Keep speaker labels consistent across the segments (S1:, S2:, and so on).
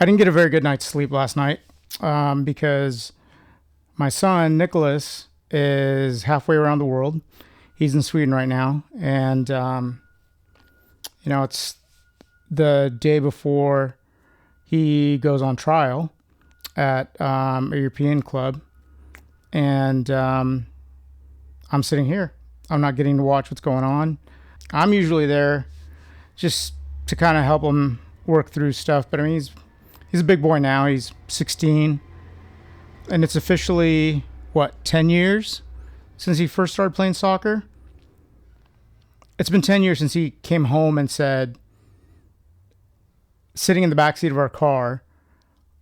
S1: I didn't get a very good night's sleep last night because my son, Nicholas, is halfway around the world. He's in Sweden right now. And, it's the day before he goes on trial at a European club. And I'm sitting here. I'm not getting to watch what's going on. I'm usually there just to kind of help him work through stuff. But I mean, he's a big boy now. He's 16. And it's officially, 10 years since he first started playing soccer? It's been 10 years since he came home and said, sitting in the backseat of our car,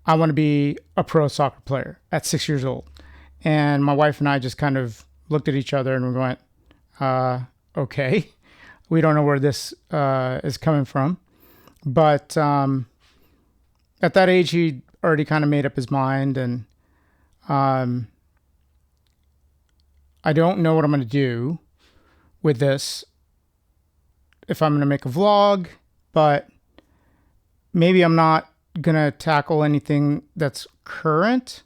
S1: I want to be a pro soccer player at 6 years old. And my wife and I just kind of looked at each other and we went, okay. We don't know where this is coming from. But at that age, he already kind of made up his mind. And I don't know what I'm going to do with this, if I'm going to make a vlog, but maybe I'm not going to tackle anything that's current,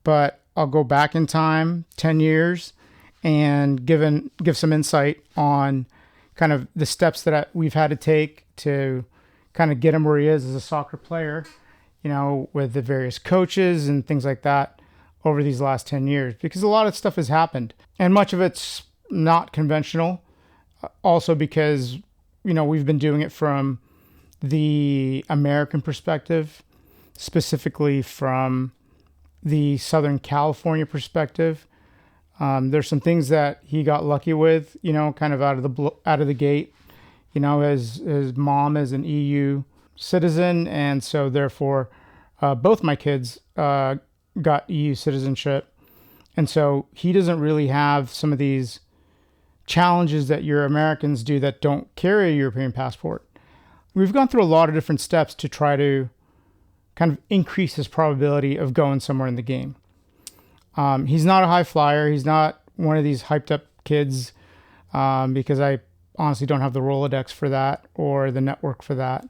S1: but I'll go back in time 10 years and give some insight on kind of the steps that we've had to take to kind of get him where he is as a soccer player, with the various coaches and things like that over these last 10 years, because a lot of stuff has happened and much of it's not conventional. Also because, we've been doing it from the American perspective, specifically from the Southern California perspective. There's some things that he got lucky with, kind of out of the gate. His mom is an EU citizen, and so therefore both my kids got EU citizenship. And so he doesn't really have some of these challenges that your Americans do that don't carry a European passport. We've gone through a lot of different steps to try to kind of increase his probability of going somewhere in the game. He's not a high flyer. He's not one of these hyped up kids because I honestly don't have the Rolodex for that or the network for that.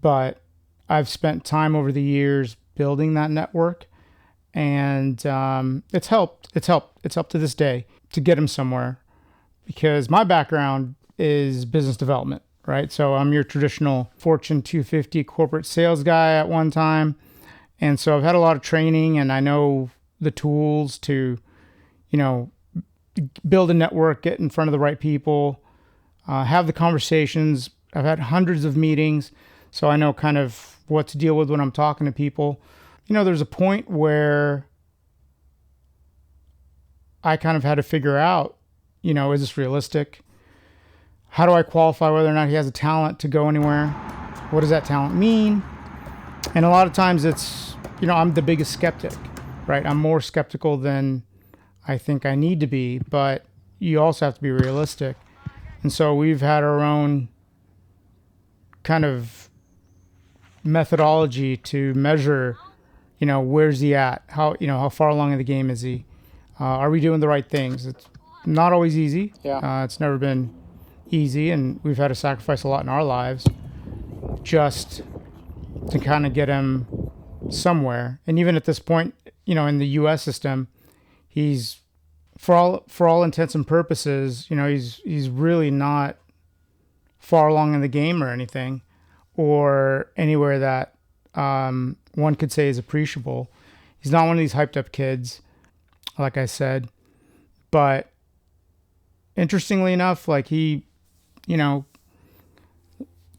S1: But I've spent time over the years building that network, and it's helped. It's helped to this day to get him somewhere, because my background is business development, right? So I'm your traditional Fortune 250 corporate sales guy at one time. And so I've had a lot of training, and I know the tools to, build a network, get in front of the right people, have the conversations. I've had hundreds of meetings, so I know kind of what to deal with when I'm talking to people. There's a point where I kind of had to figure out, is this realistic? How do I qualify whether or not he has a talent to go anywhere? What does that talent mean? And a lot of times it's, I'm the biggest skeptic, right? I'm more skeptical than I think I need to be, but you also have to be realistic. And so we've had our own kind of methodology to measure, where's he at? How far along in the game is he? Are we doing the right things? It's not always easy.
S2: Yeah.
S1: It's never been easy, and we've had to sacrifice a lot in our lives just to kind of get him somewhere. And even at this point, in the U.S. system, he's for all intents and purposes, he's really not far along in the game or anything, or anywhere that one could say is appreciable. He's not one of these hyped up kids, like I said. But interestingly enough, like he,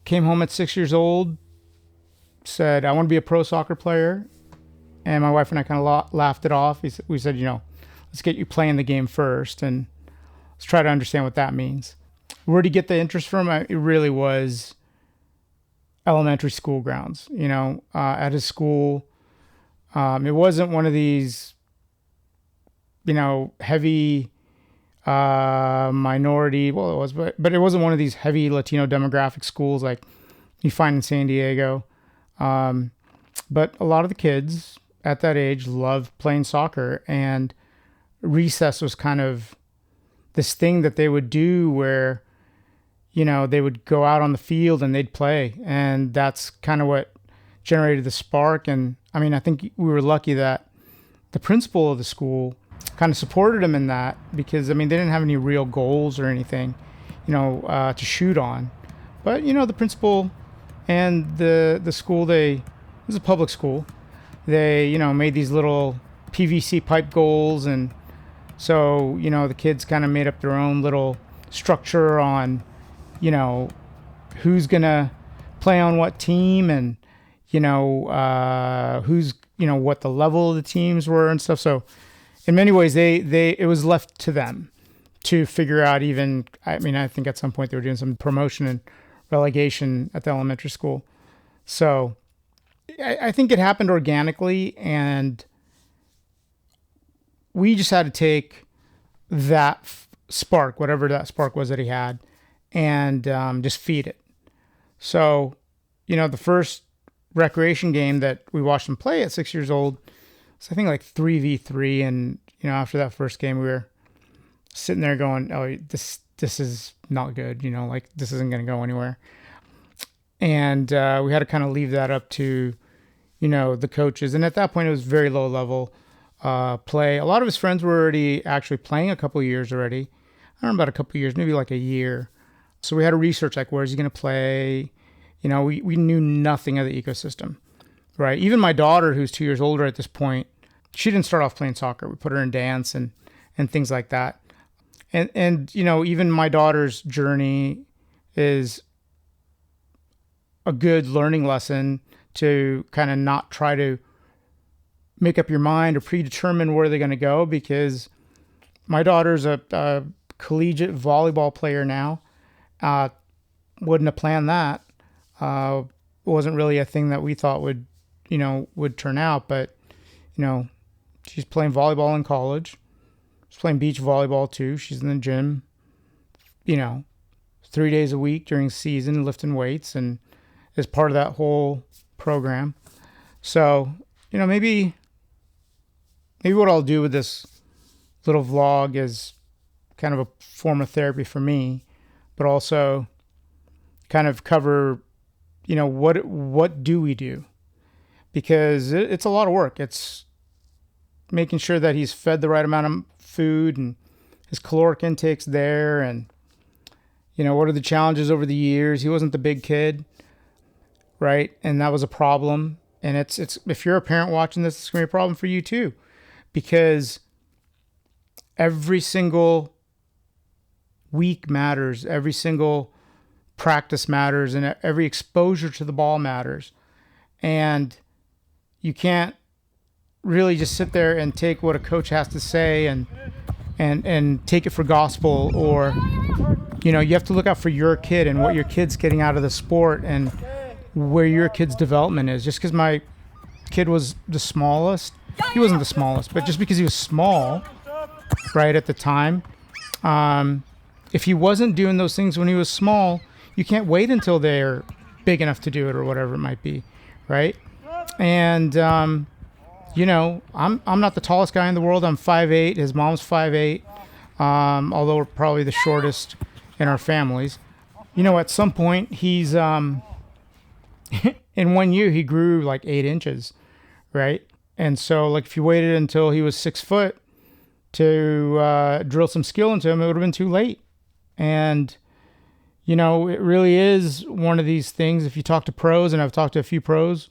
S1: came home at 6 years old, said, I want to be a pro soccer player. And my wife and I kind of laughed it off. We said, let's get you playing the game first, and let's try to understand what that means. Where did he get the interest from? It really was elementary school grounds. At his school, it wasn't one of these, heavy minority. Well, it was, but it wasn't one of these heavy Latino demographic schools like you find in San Diego. But a lot of the kids at that age loved playing soccer, and recess was kind of this thing that they would do where, they would go out on the field and they'd play. And that's kind of what generated the spark. And I mean, I think we were lucky that the principal of the school kind of supported him in that, because I mean, they didn't have any real goals or anything, to shoot on. But the principal and the school, it was a public school. They made these little PVC pipe goals, and so the kids kind of made up their own little structure on who's gonna play on what team, and who's what the level of the teams were and stuff. So in many ways, it was left to them to figure out. Even, I mean, I think at some point they were doing some promotion and relegation at the elementary school. So I think it happened organically, and we just had to take that spark, whatever that spark was that he had, and just feed it. So, the first recreation game that we watched him play at 6 years old was, I think, like 3v3. And, after that first game, we were sitting there going, oh, this is not good. Like, this isn't going to go anywhere. And we had to kind of leave that up to, the coaches. And at that point, it was very low level play. A lot of his friends were already actually playing a couple of years already. I don't know, about a couple of years, maybe like a year. So we had to research, like, where's he going to play? We knew nothing of the ecosystem, right? Even my daughter, who's 2 years older at this point, she didn't start off playing soccer. We put her in dance and things like that. And even my daughter's journey is a good learning lesson to kind of not try to make up your mind or predetermine where they're going to go, because my daughter's a collegiate volleyball player now. Wouldn't have planned that. Wasn't really a thing that we thought would turn out, but she's playing volleyball in college. She's playing beach volleyball too. She's in the gym, 3 days a week during season, lifting weights, and is part of that whole program. So, maybe what I'll do with this little vlog is kind of a form of therapy for me, but also kind of cover, what do we do? Because it's a lot of work. It's making sure that he's fed the right amount of food and his caloric intake's there. And, what are the challenges over the years? He wasn't the big kid, right? And that was a problem. And it's if you're a parent watching this, it's going to be a problem for you too, because every single week matters. Every single practice matters, and every exposure to the ball matters. And you can't really just sit there and take what a coach has to say and take it for gospel, or you have to look out for your kid and what your kid's getting out of the sport and where your kid's development is. Just because my kid was the smallest, he wasn't the smallest, but just because he was small, right, at the time, if he wasn't doing those things when he was small, you can't wait until they're big enough to do it, or whatever it might be, right? And I'm not the tallest guy in the world. I'm 5'8". His mom's 5'8", although we're probably the shortest in our families. At some point he's in 1 year he grew like 8 inches, right? And so, like, if you waited until he was 6 foot to drill some skill into him, it would have been too late. And it really is one of these things. If you talk to pros, and I've talked to a few pros,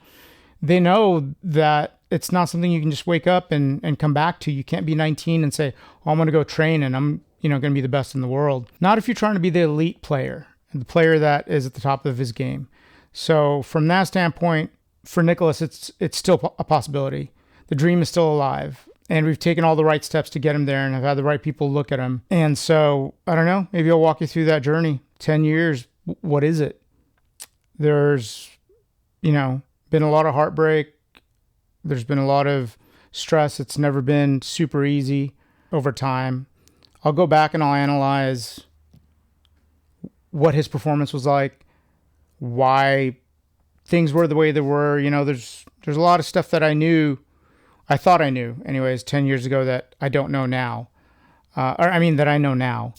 S1: they know that it's not something you can just wake up and come back to. You can't be 19 and say, oh, I'm going to go train and I'm, going to be the best in the world. Not if you're trying to be the elite player, the player that is at the top of his game. So from that standpoint, for Nicholas, it's still a possibility. The dream is still alive. And we've taken all the right steps to get him there, and have had the right people look at him. And so, I don't know, maybe I'll walk you through that journey. 10 years, what is it? There's, been a lot of heartbreak. There's been a lot of stress. It's never been super easy over time. I'll go back and I'll analyze what his performance was like, why things were the way they were. There's a lot of stuff that I thought I knew anyways 10 years ago that I don't know now. That I know now.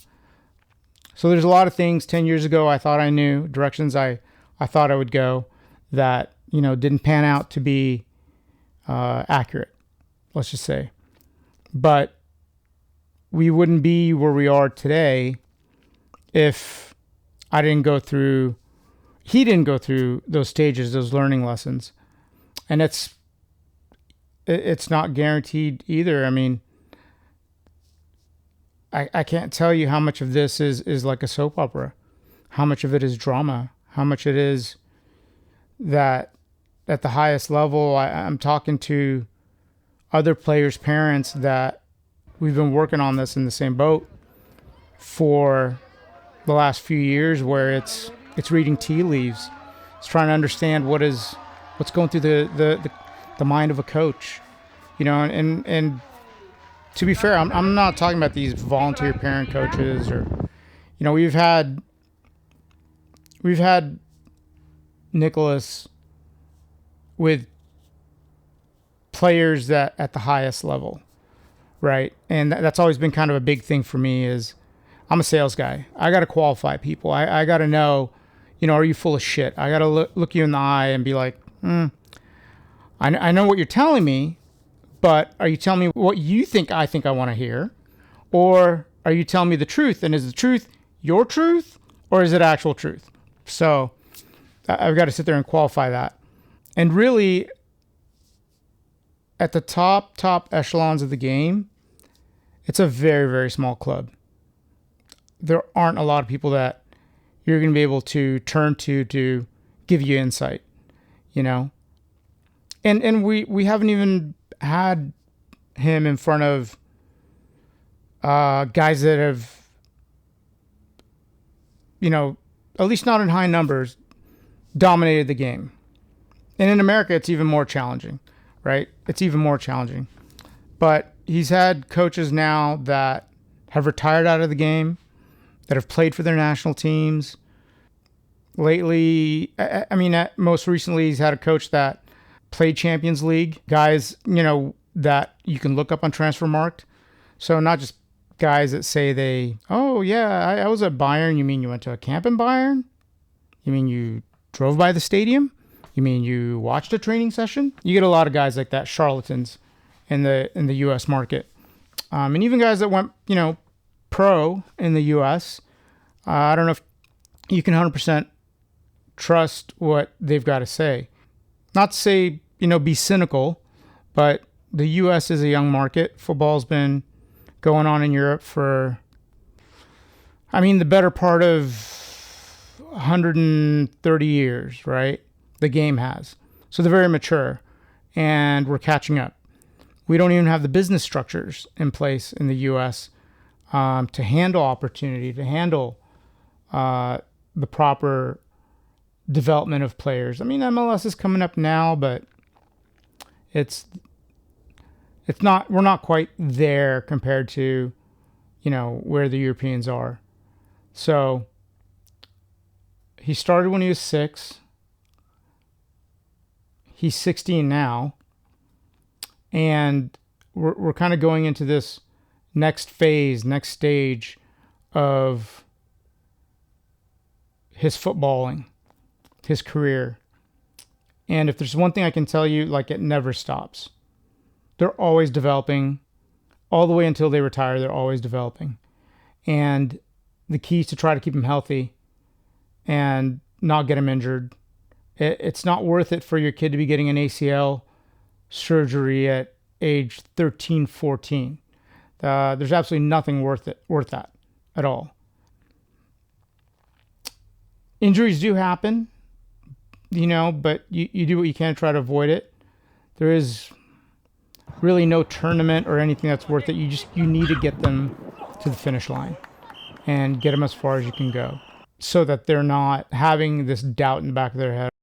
S1: So there's a lot of things 10 years ago I thought I knew, directions I thought I would go, that didn't pan out to be accurate, let's just say. But we wouldn't be where we are today if he didn't go through those stages, those learning lessons. And it's not guaranteed either. I mean, I can't tell you how much of this is like a soap opera, how much of it is drama, how much it is that at the highest level, I'm talking to other players' parents that we've been working on this in the same boat for the last few years, where it's reading tea leaves. It's trying to understand what's going through the mind of a coach, and to be fair, I'm not talking about these volunteer parent coaches, or we've had Nicholas with players that at the highest level, right? And that's always been kind of a big thing for me. Is I'm a sales guy. I got to qualify people. I got to know, are you full of shit? I got to look you in the eye and be like, I know what you're telling me, but are you telling me what you think I want to hear? Or are you telling me the truth? And is the truth your truth, or is it actual truth? So I've got to sit there and qualify that. And really, at the top echelons of the game, it's a very, very small club. There aren't a lot of people that you're going to be able to turn to give you insight, And we haven't even had him in front of guys that have, at least not in high numbers, dominated the game. And in America, it's even more challenging, right? It's even more challenging. But he's had coaches now that have retired out of the game, that have played for their national teams. Lately, most recently, he's had a coach that played Champions League. Guys, that you can look up on Transfermarkt. So not just guys that say I was at Bayern. You mean you went to a camp in Bayern? You mean you drove by the stadium? You mean you watched a training session? You get a lot of guys like that, charlatans, in the U.S. market, and even guys that went pro in the U.S. I don't know if you can 100% trust what they've got to say. Not to say be cynical, but the U.S. is a young market. Football's been going on in Europe for, the better part of 130 years, right? The game has. So they're very mature, and we're catching up. We don't even have the business structures in place in the U.S. To handle opportunity, to handle the proper development of players. MLS is coming up now, but it's not. We're not quite there compared to, where the Europeans are. So he started when he was 6. He's 16 now, and we're kind of going into this next stage of his footballing, his career. And if there's one thing I can tell you, it never stops. They're always developing, all the way until they retire. They're always developing, and the key is to try to keep him healthy and not get him injured. It's not worth it for your kid to be getting an ACL surgery at age 13, 14. There's absolutely nothing worth that at all. Injuries do happen, but you do what you can to try to avoid it. There is really no tournament or anything that's worth it. You need to get them to the finish line and get them as far as you can go, so that they're not having this doubt in the back of their head.